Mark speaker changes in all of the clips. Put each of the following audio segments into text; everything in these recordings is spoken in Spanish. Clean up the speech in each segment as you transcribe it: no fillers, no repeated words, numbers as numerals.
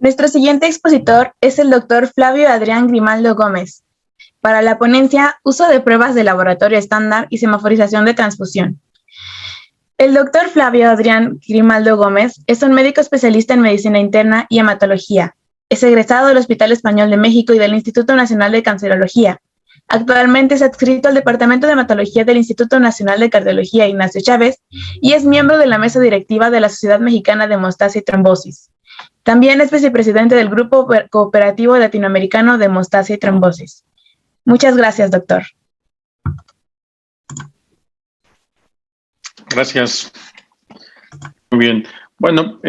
Speaker 1: Nuestro siguiente expositor es el doctor Flavio Adrián Grimaldo Gómez, para la ponencia Uso de pruebas de laboratorio estándar y semaforización de transfusión. El doctor Flavio Adrián Grimaldo Gómez es un médico especialista en medicina interna y hematología. Es egresado del Hospital Español de México y del Instituto Nacional de Cancerología. Actualmente es adscrito al Departamento de Hematología del Instituto Nacional de Cardiología Ignacio Chávez y es miembro de la mesa directiva de la Sociedad Mexicana de Hemostasia y Trombosis. También es vicepresidente del Grupo Cooperativo Latinoamericano de Hemostasia y Trombosis. Muchas gracias, doctor.
Speaker 2: Gracias. Muy bien. Bueno,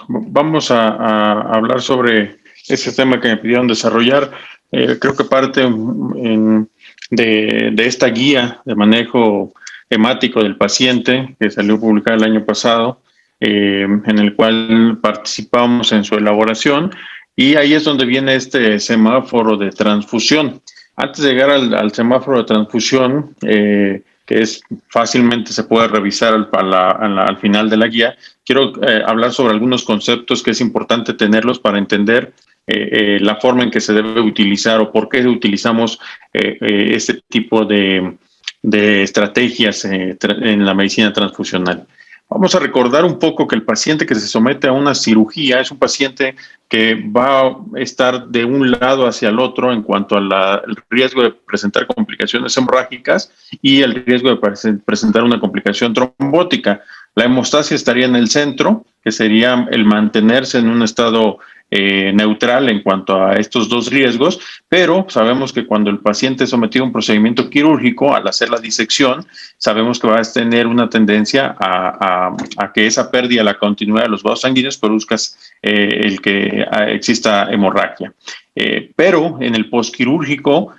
Speaker 2: vamos a hablar sobre ese tema que me pidieron desarrollar. Creo que parte de esta guía de manejo hemático del paciente que salió publicada el año pasado, en el cual participamos en su elaboración, y ahí es donde viene este semáforo de transfusión. Antes de llegar al semáforo de transfusión, que fácilmente se puede revisar al final de la guía, quiero hablar sobre algunos conceptos que es importante tenerlos para entender la forma en que se debe utilizar o por qué utilizamos este tipo de estrategias en la medicina transfusional. Vamos a recordar un poco que el paciente que se somete a una cirugía es un paciente que va a estar de un lado hacia el otro en cuanto al riesgo de presentar complicaciones hemorrágicas y el riesgo de presentar una complicación trombótica. La hemostasia estaría en el centro, que sería el mantenerse en un estado neutral en cuanto a estos dos riesgos, pero sabemos que cuando el paciente es sometido a un procedimiento quirúrgico, al hacer la disección, sabemos que va a tener una tendencia a que esa pérdida de la continuidad de los vasos sanguíneos produzca el que exista hemorragia. Pero en el postquirúrgico,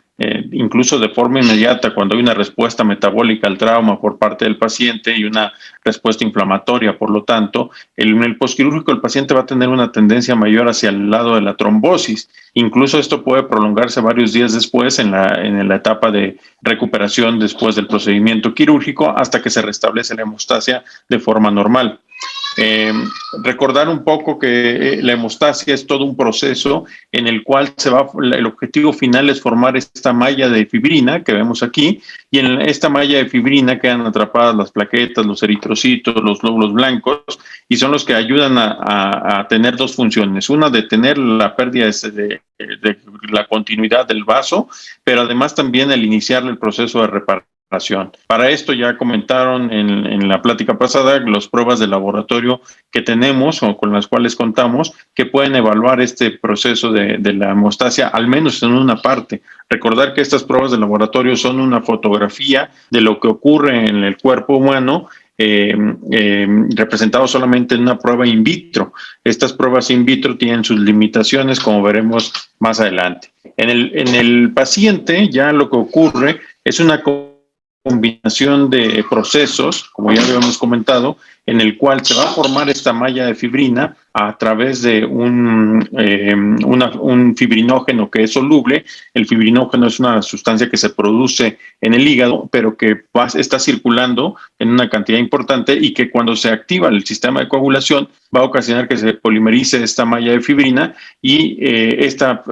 Speaker 2: incluso de forma inmediata, cuando hay una respuesta metabólica al trauma por parte del paciente y una respuesta inflamatoria, por lo tanto, en el postquirúrgico el paciente va a tener una tendencia mayor hacia el lado de la trombosis. Incluso esto puede prolongarse varios días después en la etapa de recuperación después del procedimiento quirúrgico hasta que se restablece la hemostasia de forma normal. Recordar un poco que la hemostasia es todo un proceso en el cual el objetivo final es formar esta malla de fibrina que vemos aquí, y en esta malla de fibrina quedan atrapadas las plaquetas, los eritrocitos, los glóbulos blancos, y son los que ayudan a tener dos funciones: una, detener la pérdida de la continuidad del vaso, pero además también el iniciar el proceso de reparación. Para esto ya comentaron en la plática pasada las pruebas de laboratorio que tenemos o con las cuales contamos que pueden evaluar este proceso de la hemostasia, al menos en una parte. Recordar que estas pruebas de laboratorio son una fotografía de lo que ocurre en el cuerpo humano, representado solamente en una prueba in vitro. Estas pruebas in vitro tienen sus limitaciones, como veremos más adelante. En el paciente ya lo que ocurre es una combinación de procesos, como ya habíamos comentado, en el cual se va a formar esta malla de fibrina a través de un fibrinógeno que es soluble. El fibrinógeno es una sustancia que se produce en el hígado, pero que está circulando en una cantidad importante y que cuando se activa el sistema de coagulación va a ocasionar que se polimerice esta malla de fibrina, y esta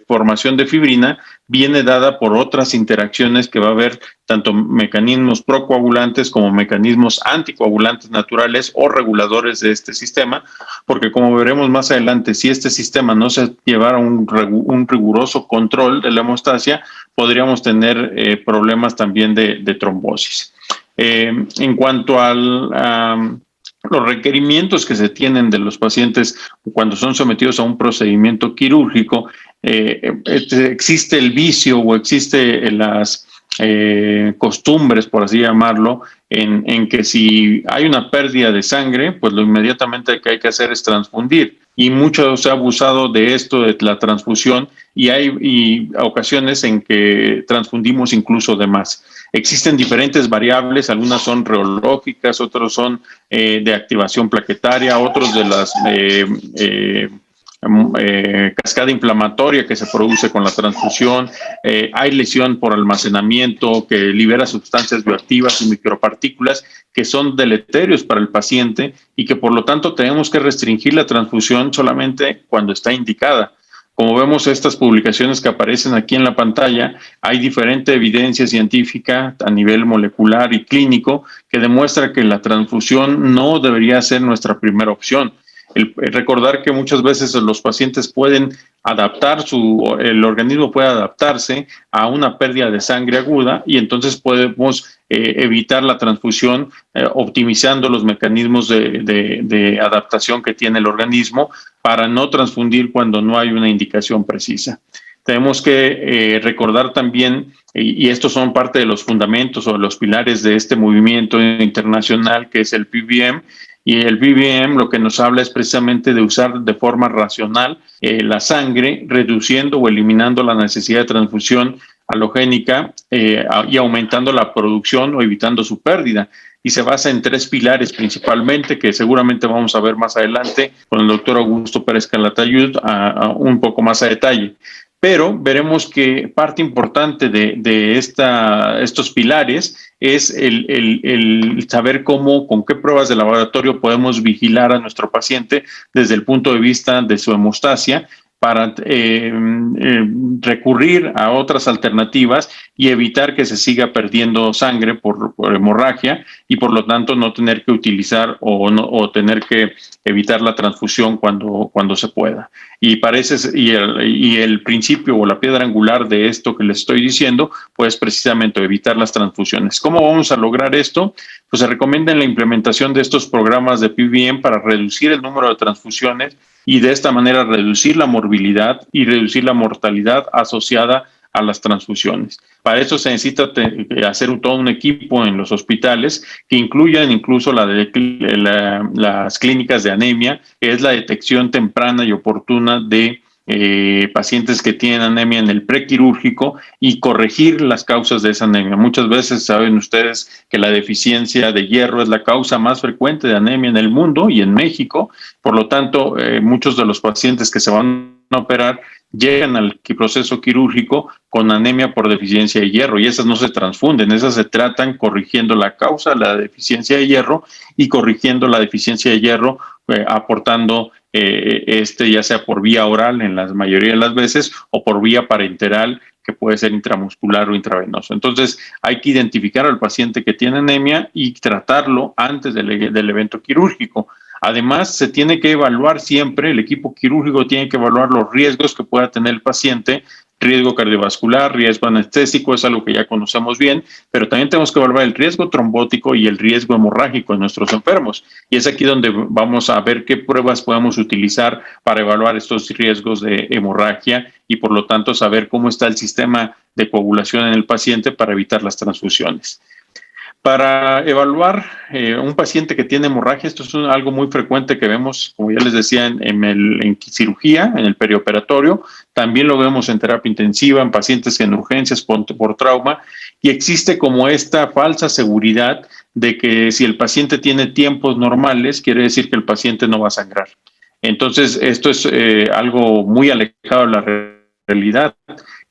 Speaker 2: formación de fibrina viene dada por otras interacciones que va a haber, tanto mecanismos procoagulantes como mecanismos anticoagulantes naturales o reguladores de este sistema, porque como veremos más adelante, si este sistema no se llevara un riguroso control de la hemostasia, podríamos tener problemas también de trombosis. En cuento a los requerimientos que se tienen de los pacientes cuando son sometidos a un procedimiento quirúrgico, existe el vicio o existe las costumbres, por así llamarlo, en que si hay una pérdida de sangre, pues lo inmediatamente que hay que hacer es transfundir. Y mucho se ha abusado de esto, de la transfusión, y hay ocasiones en que transfundimos incluso de más. Existen diferentes variables, algunas son reológicas, otros son de activación plaquetaria, otros de las cascada inflamatoria que se produce con la transfusión, hay lesión por almacenamiento que libera sustancias bioactivas y micropartículas que son deleterios para el paciente y que por lo tanto tenemos que restringir la transfusión solamente cuando está indicada. Como vemos estas publicaciones que aparecen aquí en la pantalla, hay diferente evidencia científica a nivel molecular y clínico que demuestra que la transfusión no debería ser nuestra primera opción. Recordar que muchas veces los pacientes pueden adaptar, el organismo puede adaptarse a una pérdida de sangre aguda y entonces podemos evitar la transfusión optimizando los mecanismos de adaptación que tiene el organismo para no transfundir cuando no hay una indicación precisa. Tenemos que recordar también, y estos son parte de los fundamentos o de los pilares de este movimiento internacional que es el PBM, y el PBM lo que nos habla es precisamente de usar de forma racional la sangre, reduciendo o eliminando la necesidad de transfusión halogénica y aumentando la producción o evitando su pérdida. Y se basa en 3 pilares principalmente, que seguramente vamos a ver más adelante con el doctor Augusto Pérez Calatayud un poco más a detalle. Pero veremos que parte importante de estos pilares es el saber con qué pruebas de laboratorio podemos vigilar a nuestro paciente desde el punto de vista de su hemostasia para recurrir a otras alternativas y evitar que se siga perdiendo sangre por hemorragia y por lo tanto no tener que utilizar o tener que evitar la transfusión cuando se pueda. Y el principio o la piedra angular de esto que les estoy diciendo, pues precisamente evitar las transfusiones. ¿Cómo vamos a lograr esto? Pues se recomienda la implementación de estos programas de PBM para reducir el número de transfusiones y de esta manera reducir la morbilidad y reducir la mortalidad asociada a las transfusiones. Para eso se necesita hacer todo un equipo en los hospitales que incluyan incluso las clínicas de anemia, que es la detección temprana y oportuna de pacientes que tienen anemia en el prequirúrgico y corregir las causas de esa anemia. Muchas veces saben ustedes que la deficiencia de hierro es la causa más frecuente de anemia en el mundo y en México. Por lo tanto, muchos de los pacientes que se van a operar llegan al proceso quirúrgico con anemia por deficiencia de hierro y esas no se transfunden, esas se tratan corrigiendo la causa de la deficiencia de hierro y corrigiendo la deficiencia de hierro aportando ya sea por vía oral en la mayoría de las veces o por vía parenteral que puede ser intramuscular o intravenoso. Entonces hay que identificar al paciente que tiene anemia y tratarlo antes del evento quirúrgico. Además, se tiene que evaluar siempre, el equipo quirúrgico tiene que evaluar los riesgos que pueda tener el paciente, riesgo cardiovascular, riesgo anestésico, es algo que ya conocemos bien, pero también tenemos que evaluar el riesgo trombótico y el riesgo hemorrágico en nuestros enfermos. Y es aquí donde vamos a ver qué pruebas podemos utilizar para evaluar estos riesgos de hemorragia y por lo tanto saber cómo está el sistema de coagulación en el paciente para evitar las transfusiones. Para evaluar un paciente que tiene hemorragia, esto es algo muy frecuente que vemos, como ya les decía, en cirugía, en el perioperatorio, también lo vemos en terapia intensiva, en pacientes en urgencias por trauma, y existe como esta falsa seguridad de que si el paciente tiene tiempos normales, quiere decir que el paciente no va a sangrar. Entonces, esto es algo muy alejado de la realidad.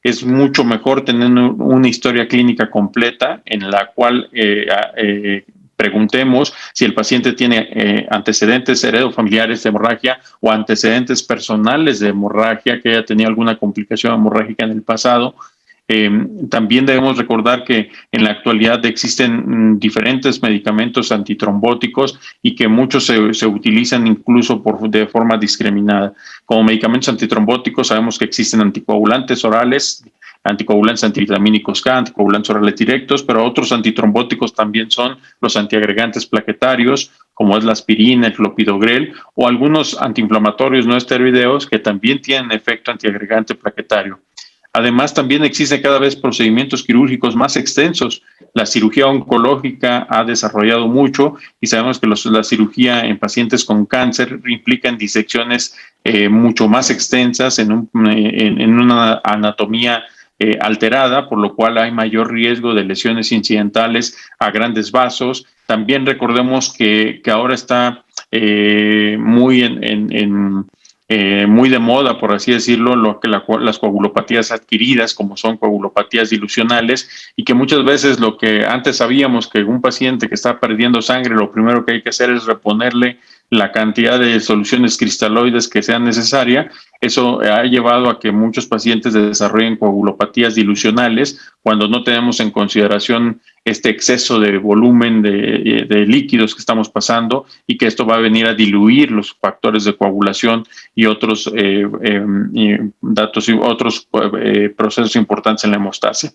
Speaker 2: Es mucho mejor tener una historia clínica completa en la cual preguntemos si el paciente tiene antecedentes heredofamiliares de hemorragia o antecedentes personales de hemorragia, que haya tenido alguna complicación hemorrágica en el pasado. También debemos recordar que en la actualidad existen diferentes medicamentos antitrombóticos y que muchos se utilizan incluso de forma discriminada. Como medicamentos antitrombóticos sabemos que existen anticoagulantes orales, anticoagulantes antivitamínicos K, anticoagulantes orales directos, pero otros antitrombóticos también son los antiagregantes plaquetarios, como es la aspirina, el clopidogrel, o algunos antiinflamatorios no esteroideos que también tienen efecto antiagregante plaquetario. Además, también existen cada vez procedimientos quirúrgicos más extensos. La cirugía oncológica ha desarrollado mucho y sabemos que la cirugía en pacientes con cáncer implica disecciones mucho más extensas en una anatomía alterada, por lo cual hay mayor riesgo de lesiones incidentales a grandes vasos. También recordemos que ahora está muy muy de moda, por así decirlo, las coagulopatías adquiridas, como son coagulopatías dilucionales, y que muchas veces lo que antes sabíamos que un paciente que está perdiendo sangre, lo primero que hay que hacer es reponerle la cantidad de soluciones cristaloides que sea necesaria. Eso ha llevado a que muchos pacientes desarrollen coagulopatías dilucionales cuando no tenemos en consideración este exceso de volumen de líquidos que estamos pasando, y que esto va a venir a diluir los factores de coagulación y otros procesos importantes en la hemostasia.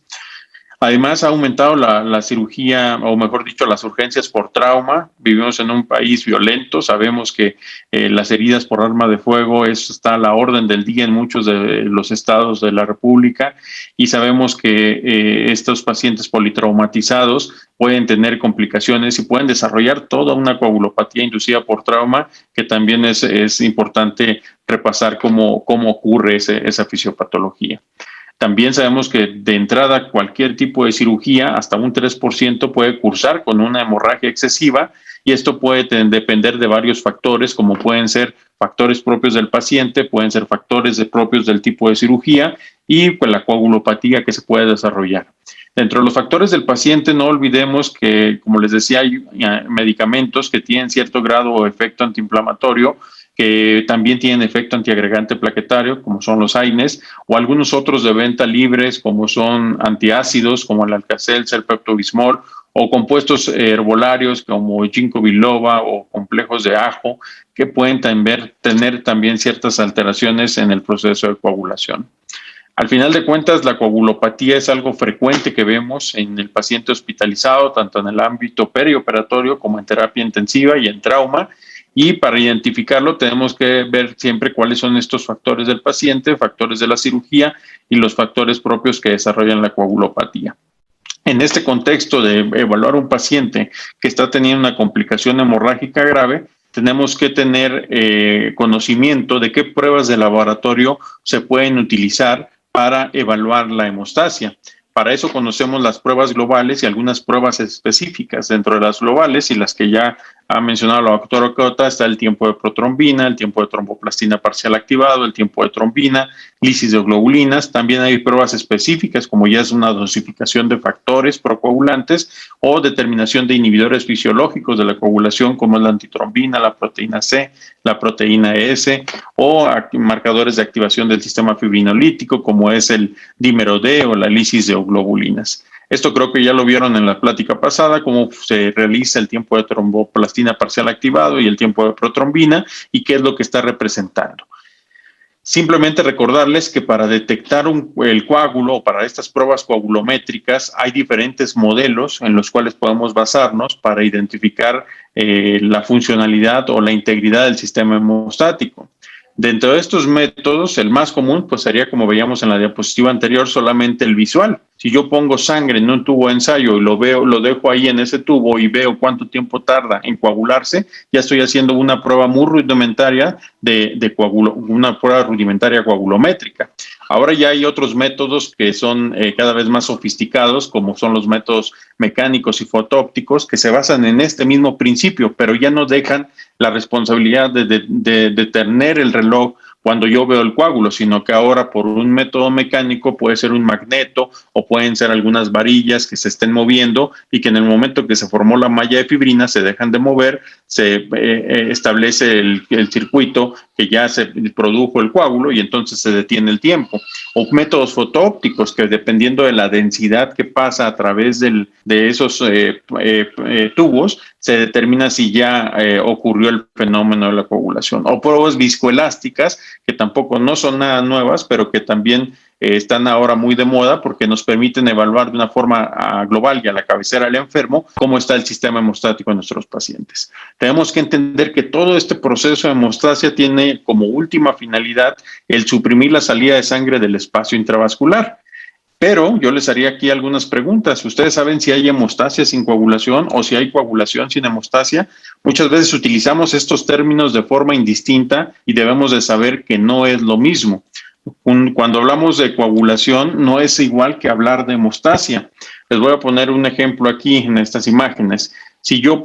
Speaker 2: Además, ha aumentado la cirugía, o mejor dicho, las urgencias por trauma. Vivimos en un país violento. Sabemos que las heridas por arma de fuego está a la orden del día en muchos de los estados de la República, y sabemos que estos pacientes politraumatizados pueden tener complicaciones y pueden desarrollar toda una coagulopatía inducida por trauma, que también es importante repasar cómo ocurre esa fisiopatología. También sabemos que de entrada cualquier tipo de cirugía, hasta un 3%, puede cursar con una hemorragia excesiva, y esto puede depender de varios factores, como pueden ser factores propios del paciente, pueden ser factores propios del tipo de cirugía y pues la coagulopatía que se puede desarrollar. Dentro de los factores del paciente, no olvidemos que, como les decía, hay medicamentos que tienen cierto grado o efecto antiinflamatorio, que también tienen efecto antiagregante plaquetario, como son los AINES, o algunos otros de venta libres, como son antiácidos, como el Alka-Seltzer, el Pepto-Bismol, o compuestos herbolarios como ginkgo biloba o complejos de ajo, que pueden tener también ciertas alteraciones en el proceso de coagulación. Al final de cuentas, la coagulopatía es algo frecuente que vemos en el paciente hospitalizado, tanto en el ámbito perioperatorio como en terapia intensiva y en trauma. Y para identificarlo tenemos que ver siempre cuáles son estos factores del paciente, factores de la cirugía y los factores propios que desarrollan la coagulopatía. En este contexto de evaluar un paciente que está teniendo una complicación hemorrágica grave, tenemos que tener conocimiento de qué pruebas de laboratorio se pueden utilizar para evaluar la hemostasia. Para eso conocemos las pruebas globales y algunas pruebas específicas. Dentro de las globales y las que ya ha mencionado la doctora Ocota, está el tiempo de protrombina, el tiempo de tromboplastina parcial activado, el tiempo de trombina, lisis de globulinas. También hay pruebas específicas, como ya es una dosificación de factores procoagulantes o determinación de inhibidores fisiológicos de la coagulación, como la antitrombina, la proteína C, la proteína S, o marcadores de activación del sistema fibrinolítico, como es el dímero D o la lisis de globulinas. Esto creo que ya lo vieron en la plática pasada, cómo se realiza el tiempo de tromboplastina parcial activado y el tiempo de protrombina y qué es lo que está representando. Simplemente recordarles que para detectar el coágulo o para estas pruebas coagulométricas hay diferentes modelos en los cuales podemos basarnos para identificar la funcionalidad o la integridad del sistema hemostático. Dentro de estos métodos, el más común pues sería, como veíamos en la diapositiva anterior, solamente el visual. Si yo pongo sangre en un tubo de ensayo y lo dejo ahí en ese tubo y veo cuánto tiempo tarda en coagularse, ya estoy haciendo una prueba muy rudimentaria una prueba rudimentaria coagulométrica. Ahora ya hay otros métodos que son cada vez más sofisticados, como son los métodos mecánicos y fotoópticos, que se basan en este mismo principio, pero ya no dejan la responsabilidad de tener el reloj cuando yo veo el coágulo, sino que ahora por un método mecánico puede ser un magneto o pueden ser algunas varillas que se estén moviendo y que en el momento que se formó la malla de fibrina se dejan de mover, se establece el circuito que ya se produjo el coágulo y entonces se detiene el tiempo. O métodos fotoópticos que dependiendo de la densidad que pasa a través de esos tubos, se determina si ya ocurrió el fenómeno de la coagulación. O pruebas viscoelásticas, que tampoco no son nada nuevas, pero que también están ahora muy de moda porque nos permiten evaluar de una forma global y a la cabecera del enfermo cómo está el sistema hemostático en nuestros pacientes. Tenemos que entender que todo este proceso de hemostasia tiene como última finalidad el suprimir la salida de sangre del espacio intravascular. Pero yo les haría aquí algunas preguntas. ¿Ustedes saben si hay hemostasia sin coagulación o si hay coagulación sin hemostasia? Muchas veces utilizamos estos términos de forma indistinta y debemos de saber que no es lo mismo. Cuando hablamos de coagulación no es igual que hablar de hemostasia. Les voy a poner un ejemplo aquí en estas imágenes. Si yo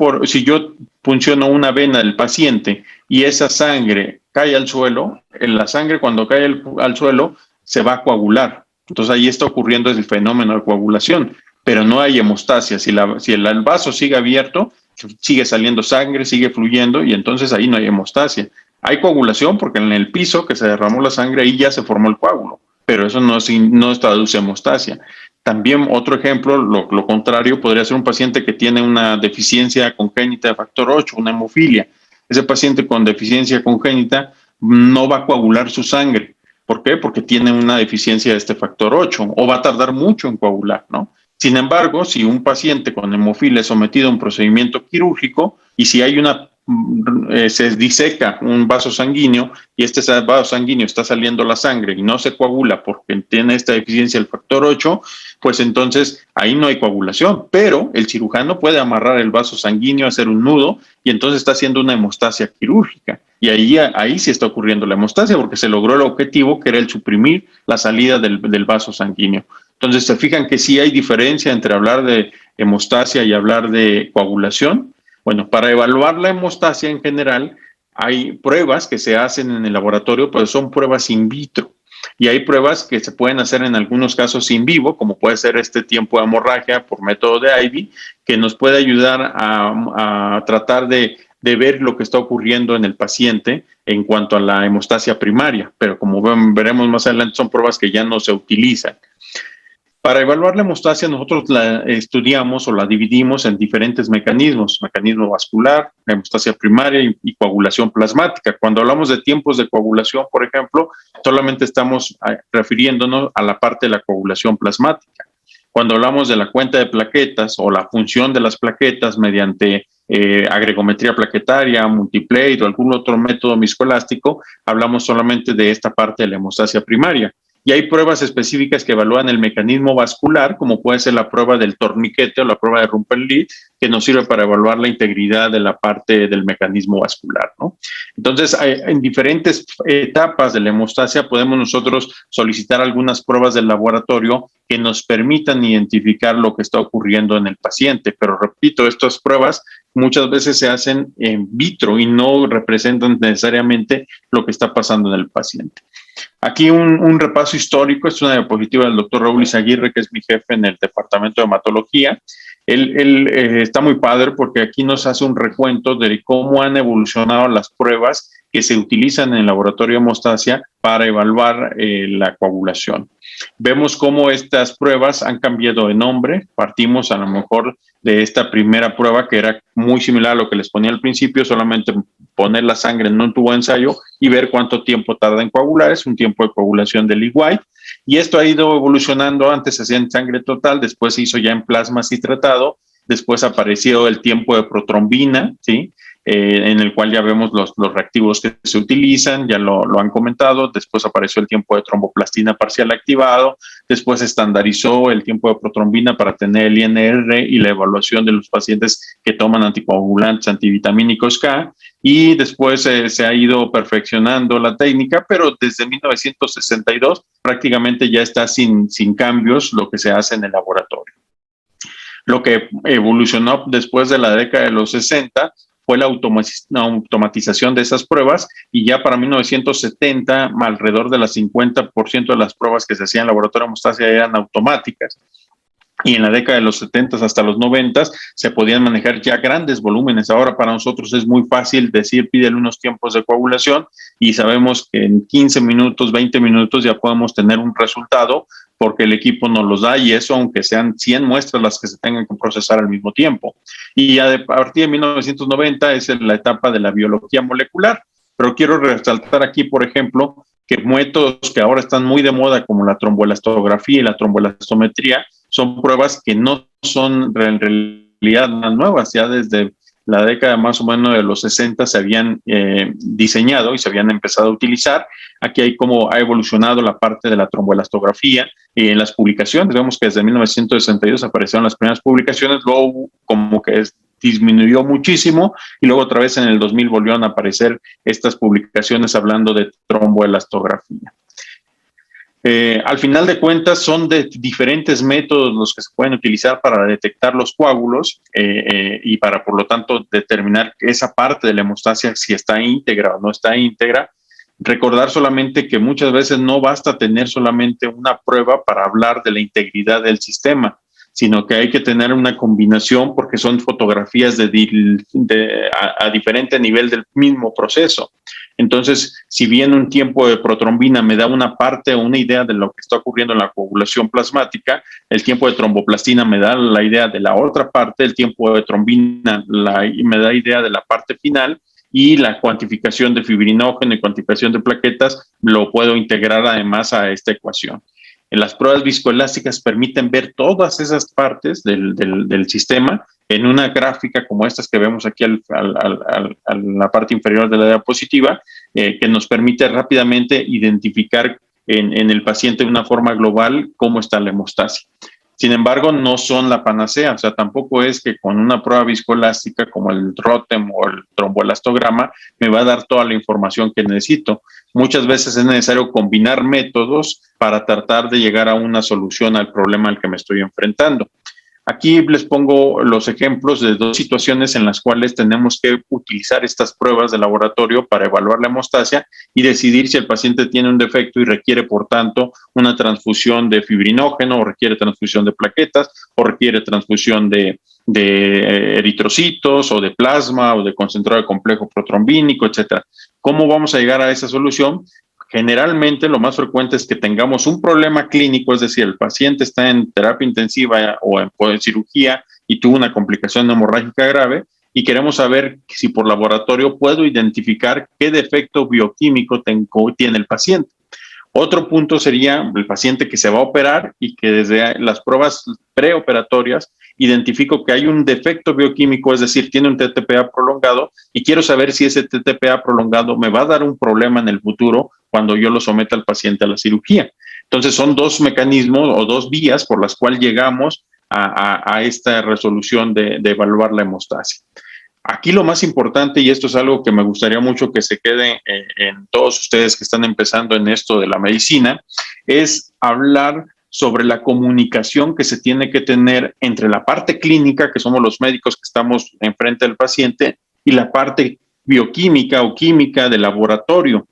Speaker 2: punciono una vena del paciente y esa sangre cae al suelo, la sangre cuando cae al suelo se va a coagular. Entonces ahí está ocurriendo el fenómeno de coagulación, pero no hay hemostasia. Si el vaso sigue abierto, sigue saliendo sangre, sigue fluyendo y entonces ahí no hay hemostasia. Hay coagulación porque en el piso que se derramó la sangre ahí ya se formó el coágulo, pero eso no traduce hemostasia. También otro ejemplo, lo contrario, podría ser un paciente que tiene una deficiencia congénita de factor 8, una hemofilia. Ese paciente con deficiencia congénita no va a coagular su sangre. ¿Por qué? Porque tiene una deficiencia de este factor 8 o va a tardar mucho en coagular, ¿no? Sin embargo, si un paciente con hemofilia es sometido a un procedimiento quirúrgico y si hay se diseca un vaso sanguíneo y este vaso sanguíneo está saliendo la sangre y no se coagula porque tiene esta deficiencia del factor 8, pues entonces ahí no hay coagulación, pero el cirujano puede amarrar el vaso sanguíneo, hacer un nudo y entonces está haciendo una hemostasia quirúrgica. Y ahí sí está ocurriendo la hemostasia porque se logró el objetivo que era el suprimir la salida del vaso sanguíneo. Entonces se fijan que sí hay diferencia entre hablar de hemostasia y hablar de coagulación. Bueno, para evaluar la hemostasia en general hay pruebas que se hacen en el laboratorio, pero son pruebas in vitro. Y hay pruebas que se pueden hacer en algunos casos in vivo, como puede ser este tiempo de hemorragia por método de Ivy, que nos puede ayudar a tratar de ver lo que está ocurriendo en el paciente en cuanto a la hemostasia primaria. Pero como veremos más adelante, son pruebas que ya no se utilizan. Para evaluar la hemostasia, nosotros la estudiamos o la dividimos en diferentes mecanismos: mecanismo vascular, la hemostasia primaria y coagulación plasmática. Cuando hablamos de tiempos de coagulación, por ejemplo, solamente estamos refiriéndonos a la parte de la coagulación plasmática. Cuando hablamos de la cuenta de plaquetas o la función de las plaquetas mediante agregometría plaquetaria, multiplate o algún otro método viscoelástico, hablamos solamente de esta parte de la hemostasia primaria. Y hay pruebas específicas que evalúan el mecanismo vascular, como puede ser la prueba del torniquete o la prueba de Rumpenlied, que nos sirve para evaluar la integridad de la parte del mecanismo vascular, ¿no? Entonces, en diferentes etapas de la hemostasia podemos nosotros solicitar algunas pruebas del laboratorio que nos permitan identificar lo que está ocurriendo en el paciente. Pero repito, estas pruebas muchas veces se hacen in vitro y no representan necesariamente lo que está pasando en el paciente. Aquí un repaso histórico, es una diapositiva del doctor Raúl Izaguirre, que es mi jefe en el departamento de hematología. Él está muy padre porque aquí nos hace un recuento de cómo han evolucionado las pruebas que se utilizan en el laboratorio de hemostasia para evaluar la coagulación. Vemos cómo estas pruebas han cambiado de nombre. Partimos a lo mejor de esta primera prueba que era muy similar a lo que les ponía al principio, solamente poner la sangre en un tubo de ensayo y ver cuánto tiempo tarda en coagular. Es un tiempo de coagulación de Lee White. Y esto ha ido evolucionando. Antes se hacía en sangre total, después se hizo ya en plasma citratado, después apareció el tiempo de protrombina, ¿sí? En el cual ya vemos los reactivos que se utilizan, ya lo han comentado. Después apareció el tiempo de tromboplastina parcial activado, después se estandarizó el tiempo de protrombina para tener el INR y la evaluación de los pacientes que toman anticoagulantes antivitamínicos K, y después se ha ido perfeccionando la técnica, pero desde 1962 prácticamente ya está sin cambios lo que se hace en el laboratorio. Lo que evolucionó después de la década de los 60 fue la automatización de esas pruebas, y ya para 1970 alrededor de las 50% de las pruebas que se hacían en laboratorio de hemostasia eran automáticas. Y en la década de los 70 hasta los 90 se podían manejar ya grandes volúmenes. Ahora para nosotros es muy fácil decir, pídele unos tiempos de coagulación y sabemos que en 15 minutos, 20 minutos ya podemos tener un resultado porque el equipo nos los da, y eso aunque sean 100 muestras las que se tengan que procesar al mismo tiempo. Y ya a partir de 1990 es la etapa de la biología molecular. Pero quiero resaltar aquí, por ejemplo, que métodos que ahora están muy de moda como la tromboelastografía y la tromboelastometría son pruebas que no son en realidad nuevas. Ya desde la década más o menos de los 60 se habían diseñado y se habían empezado a utilizar. Aquí hay cómo ha evolucionado la parte de la tromboelastografía en las publicaciones. Vemos que desde 1962 aparecieron las primeras publicaciones, luego como que disminuyó muchísimo y luego otra vez en el 2000 volvieron a aparecer estas publicaciones hablando de tromboelastografía. Al final de cuentas son de diferentes métodos los que se pueden utilizar para detectar los coágulos y para por lo tanto determinar esa parte de la hemostasia si está íntegra o no está íntegra. Recordar solamente que muchas veces no basta tener solamente una prueba para hablar de la integridad del sistema, sino que hay que tener una combinación porque son fotografías a diferente nivel del mismo proceso. Entonces, si bien un tiempo de protrombina me da una parte o una idea de lo que está ocurriendo en la coagulación plasmática, el tiempo de tromboplastina me da la idea de la otra parte, el tiempo de trombina me da idea de la parte final, y la cuantificación de fibrinógeno y cuantificación de plaquetas lo puedo integrar además a esta ecuación. En las pruebas viscoelásticas permiten ver todas esas partes del sistema en una gráfica como estas que vemos aquí a la parte inferior de la diapositiva, que nos permite rápidamente identificar en el paciente de una forma global cómo está la hemostasia. Sin embargo, no son la panacea, o sea, tampoco es que con una prueba viscoelástica como el ROTEM o el tromboelastograma me va a dar toda la información que necesito. Muchas veces es necesario combinar métodos para tratar de llegar a una solución al problema al que me estoy enfrentando. Aquí les pongo los ejemplos de dos situaciones en las cuales tenemos que utilizar estas pruebas de laboratorio para evaluar la hemostasia y decidir si el paciente tiene un defecto y requiere, por tanto, una transfusión de fibrinógeno, o requiere transfusión de plaquetas, o requiere transfusión de eritrocitos, o de plasma, o de concentrado de complejo protrombínico, etcétera. ¿Cómo vamos a llegar a esa solución? Generalmente lo más frecuente es que tengamos un problema clínico, es decir, el paciente está en terapia intensiva o en cirugía y tuvo una complicación hemorrágica grave y queremos saber si por laboratorio puedo identificar qué defecto bioquímico tiene el paciente. Otro punto sería el paciente que se va a operar y que desde las pruebas preoperatorias identifico que hay un defecto bioquímico, es decir, tiene un TTPA prolongado y quiero saber si ese TTPA prolongado me va a dar un problema en el futuro cuando yo lo someta al paciente a la cirugía. Entonces son dos mecanismos o dos vías por las cuales llegamos a esta resolución de evaluar la hemostasia. Aquí lo más importante, y esto es algo que me gustaría mucho que se quede en todos ustedes que están empezando en esto de la medicina, es hablar sobre la comunicación que se tiene que tener entre la parte clínica, que somos los médicos que estamos enfrente del paciente, y la parte bioquímica o química del laboratorio.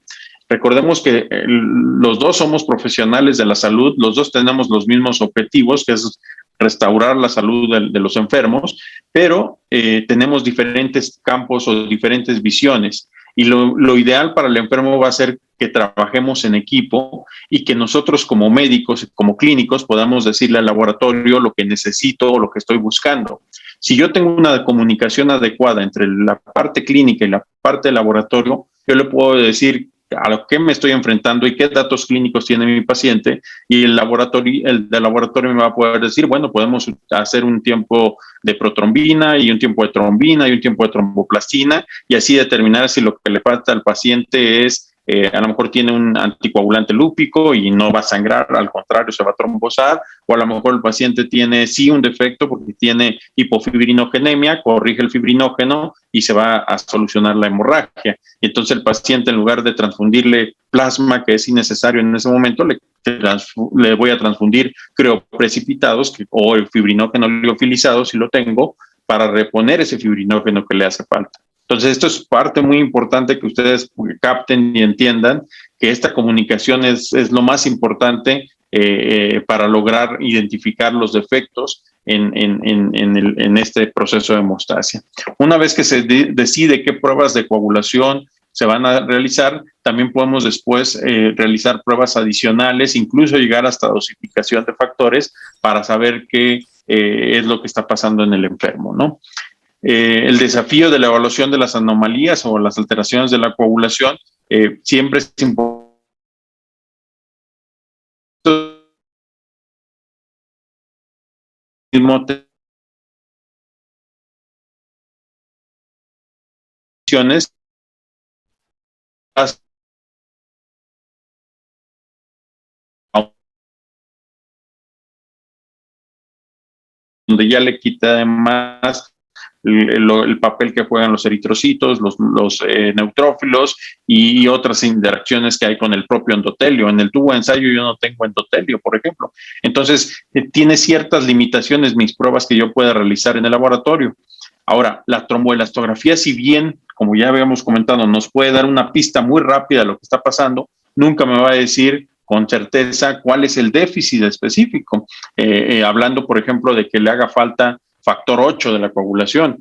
Speaker 2: Recordemos que los dos somos profesionales de la salud, los dos tenemos los mismos objetivos, que es restaurar la salud de los enfermos, pero tenemos diferentes campos o diferentes visiones. Y lo ideal para el enfermo va a ser que trabajemos en equipo y que nosotros como médicos, como clínicos, podamos decirle al laboratorio lo que necesito o lo que estoy buscando. Si yo tengo una comunicación adecuada entre la parte clínica y la parte del laboratorio, yo le puedo decir a lo que me estoy enfrentando y qué datos clínicos tiene mi paciente, y el del laboratorio me va a poder decir, bueno, podemos hacer un tiempo de protrombina y un tiempo de trombina y un tiempo de tromboplastina, y así determinar si lo que le falta al paciente es a lo mejor tiene un anticoagulante lúpico y no va a sangrar, al contrario, se va a trombosar, o a lo mejor el paciente tiene sí un defecto porque tiene hipofibrinogenemia, corrige el fibrinógeno y se va a solucionar la hemorragia. Y entonces el paciente, en lugar de transfundirle plasma, que es innecesario en ese momento, le voy a transfundir crioprecipitados o el fibrinógeno liofilizado, si lo tengo, para reponer ese fibrinógeno que le hace falta. Entonces, esto es parte muy importante que ustedes capten y entiendan que esta comunicación es lo más importante para lograr identificar los defectos en este proceso de hemostasia. Una vez que se decide qué pruebas de coagulación se van a realizar, también podemos después realizar pruebas adicionales, incluso llegar hasta dosificación de factores para saber qué es lo que está pasando en el enfermo, ¿no? El desafío de la evaluación de las anomalías o las alteraciones de la coagulación siempre es importante. Donde ya le quita además el papel que juegan los eritrocitos, los neutrófilos y otras interacciones que hay con el propio endotelio. En el tubo de ensayo yo no tengo endotelio, por ejemplo. Entonces, tiene ciertas limitaciones mis pruebas que yo pueda realizar en el laboratorio. Ahora, la tromboelastografía, si bien como ya habíamos comentado, nos puede dar una pista muy rápida de lo que está pasando, nunca me va a decir con certeza cuál es el déficit específico. Hablando, por ejemplo, de que le haga falta factor 8 de la coagulación.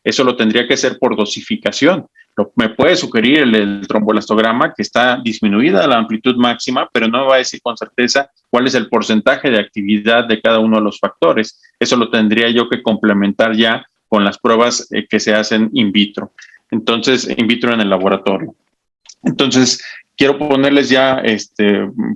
Speaker 2: Eso lo tendría que hacer por dosificación. Me puede sugerir el tromboelastograma que está disminuida la amplitud máxima, pero no me va a decir con certeza cuál es el porcentaje de actividad de cada uno de los factores. Eso lo tendría yo que complementar ya con las pruebas que se hacen in vitro. Entonces, in vitro en el laboratorio. Entonces, quiero ponerles ya,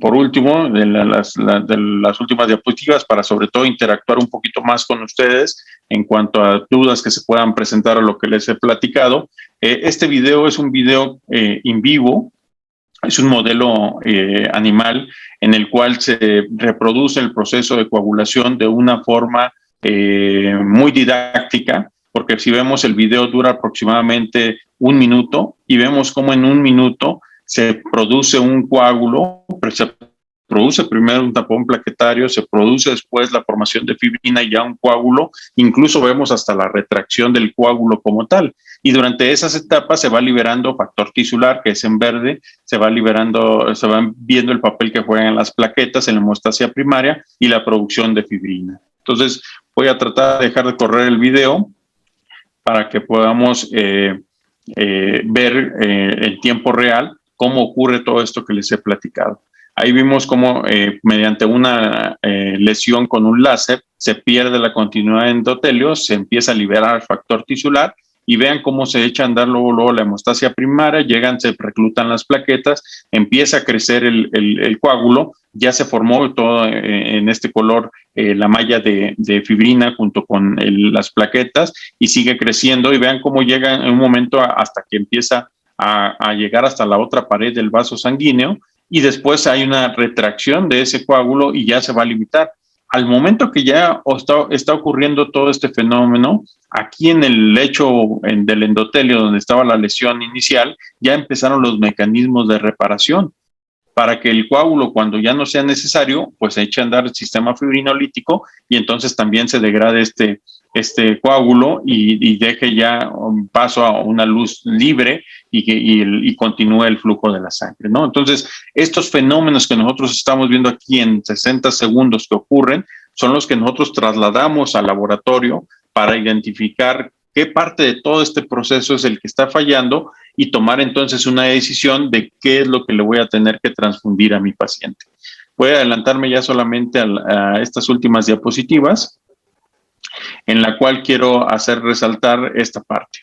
Speaker 2: por último, de las últimas diapositivas para sobre todo interactuar un poquito más con ustedes en cuanto a dudas que se puedan presentar a lo que les he platicado. Este video es un video in vivo, es un modelo animal en el cual se reproduce el proceso de coagulación de una forma muy didáctica, porque si vemos el video dura aproximadamente 1 minuto y vemos cómo en 1 minuto se produce un coágulo, se produce primero un tapón plaquetario, se produce después la formación de fibrina y ya un coágulo, incluso vemos hasta la retracción del coágulo como tal. Y durante esas etapas se va liberando factor tisular, que es en verde, se va liberando, se van viendo el papel que juegan las plaquetas en la hemostasia primaria y la producción de fibrina. Entonces, voy a tratar de dejar de correr el video para que podamos ver en tiempo real cómo ocurre todo esto que les he platicado. Ahí vimos cómo mediante una lesión con un láser se pierde la continuidad de endotelio, se empieza a liberar factor tisular y vean cómo se echa a andar luego la hemostasia primaria, llegan, se reclutan las plaquetas, empieza a crecer el coágulo, ya se formó todo en este color la malla de fibrina junto con las plaquetas y sigue creciendo y vean cómo llega en un momento hasta que empieza a llegar hasta la otra pared del vaso sanguíneo y después hay una retracción de ese coágulo y ya se va a limitar. Al momento que ya está ocurriendo todo este fenómeno, aquí en el lecho del endotelio donde estaba la lesión inicial, ya empezaron los mecanismos de reparación para que el coágulo, cuando ya no sea necesario, pues se eche a andar el sistema fibrinolítico y entonces también se degrade este coágulo y deje ya un paso a una luz libre y continúe el flujo de la sangre, ¿no? Entonces, estos fenómenos que nosotros estamos viendo aquí en 60 segundos que ocurren son los que nosotros trasladamos al laboratorio para identificar qué parte de todo este proceso es el que está fallando y tomar entonces una decisión de qué es lo que le voy a tener que transfundir a mi paciente. Voy a adelantarme ya solamente a estas últimas diapositivas, en la cual quiero hacer resaltar esta parte.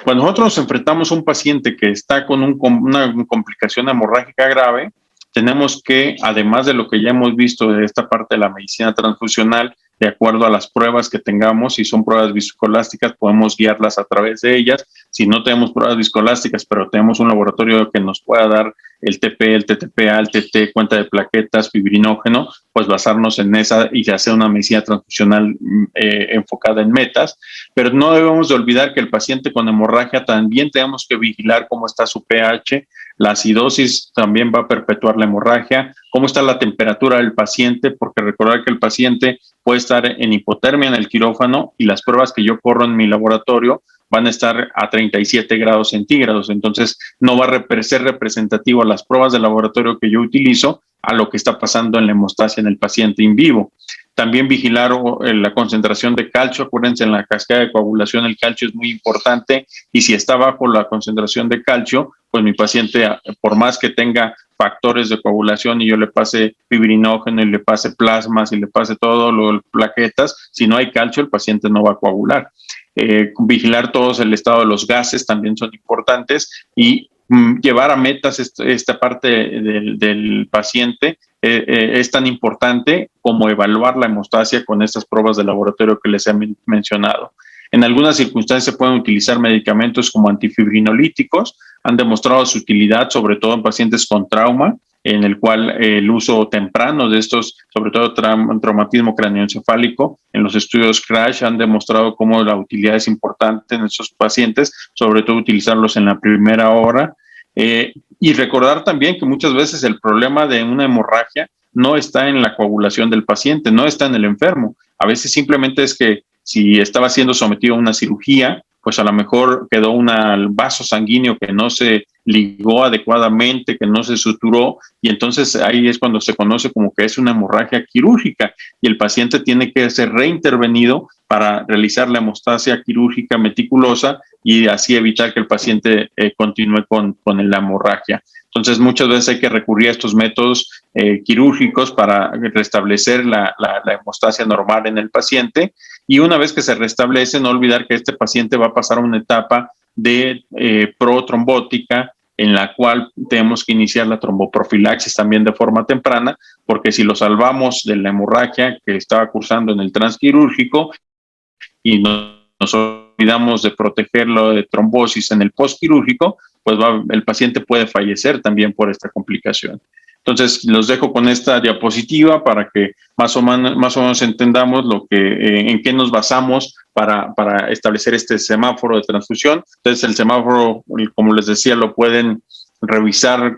Speaker 2: Cuando nosotros nos enfrentamos a un paciente que está con una complicación hemorrágica grave, tenemos que, además de lo que ya hemos visto de esta parte de la medicina transfusional, de acuerdo a las pruebas que tengamos, si son pruebas viscoelásticas, podemos guiarlas a través de ellas. Si no tenemos pruebas viscoelásticas, pero tenemos un laboratorio que nos pueda dar el TP, el TTPA, el TT, cuenta de plaquetas, fibrinógeno, pues basarnos en esa y hacer una medicina transfusional enfocada en metas. Pero no debemos de olvidar que el paciente con hemorragia también tenemos que vigilar cómo está su pH, la acidosis también va a perpetuar la hemorragia, cómo está la temperatura del paciente, porque recordar que el paciente puede estar en hipotermia en el quirófano y las pruebas que yo corro en mi laboratorio van a estar a 37 grados centígrados. Entonces, no va a ser representativo las pruebas de laboratorio que yo utilizo a lo que está pasando en la hemostasia en el paciente in vivo. También vigilar la concentración de calcio. Acuérdense, en la cascada de coagulación el calcio es muy importante y si está bajo la concentración de calcio, pues mi paciente, por más que tenga factores de coagulación y yo le pase fibrinógeno y le pase plasmas y le pase todo lo plaquetas, si no hay calcio el paciente no va a coagular. Vigilar todos el estado de los gases también son importantes y llevar a metas esta parte del paciente es tan importante como evaluar la hemostasia con estas pruebas de laboratorio que les he mencionado. En algunas circunstancias se pueden utilizar medicamentos como antifibrinolíticos, han demostrado su utilidad sobre todo en pacientes con trauma, en el cual el uso temprano de estos, sobre todo traumatismo craneoencefálico, en los estudios CRASH han demostrado cómo la utilidad es importante en estos pacientes, sobre todo utilizarlos en la primera hora. Y recordar también que muchas veces el problema de una hemorragia no está en la coagulación del paciente, no está en el enfermo. A veces simplemente es que si estaba siendo sometido a una cirugía, pues a lo mejor quedó un vaso sanguíneo que no se ligó adecuadamente, que no se suturó, y entonces ahí es cuando se conoce como que es una hemorragia quirúrgica y el paciente tiene que ser reintervenido para realizar la hemostasia quirúrgica meticulosa y así evitar que el paciente continúe con la hemorragia. Entonces, muchas veces hay que recurrir a estos métodos quirúrgicos para restablecer la hemostasia normal en el paciente, y una vez que se restablece, no olvidar que este paciente va a pasar a una etapa de protrombótica, en la cual tenemos que iniciar la tromboprofilaxis también de forma temprana, porque si lo salvamos de la hemorragia que estaba cursando en el transquirúrgico y nos olvidamos de protegerlo de trombosis en el postquirúrgico, pues el paciente puede fallecer también por esta complicación. Entonces, los dejo con esta diapositiva para que más o menos entendamos en qué nos basamos para establecer este semáforo de transfusión. Entonces, el semáforo, como les decía, lo pueden revisar,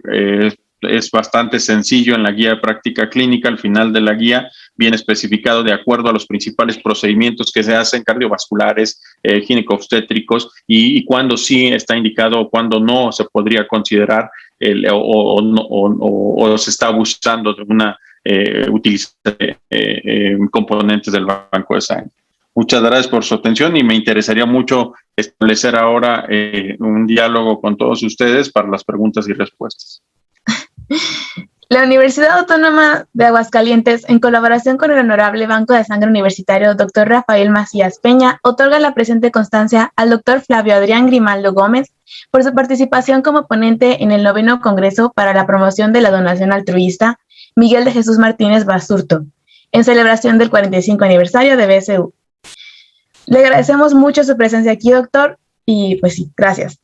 Speaker 2: es bastante sencillo en la guía de práctica clínica. Al final de la guía viene especificado de acuerdo a los principales procedimientos que se hacen, cardiovasculares, gineco-obstétricos, y cuándo sí está indicado o cuándo no se podría considerar o se está abusando de una utilización de componentes del banco de sangre. Muchas gracias por su atención y me interesaría mucho establecer ahora un diálogo con todos ustedes para las preguntas y respuestas.
Speaker 1: La Universidad Autónoma de Aguascalientes, en colaboración con el Honorable Banco de Sangre Universitario Dr. Rafael Macías Peña, otorga la presente constancia al Dr. Flavio Adrián Grimaldo Gómez por su participación como ponente en el 9º Congreso para la Promoción de la Donación Altruista Miguel de Jesús Martínez Basurto, en celebración del 45 aniversario de BSU. Le agradecemos mucho su presencia aquí, doctor, y pues sí, gracias.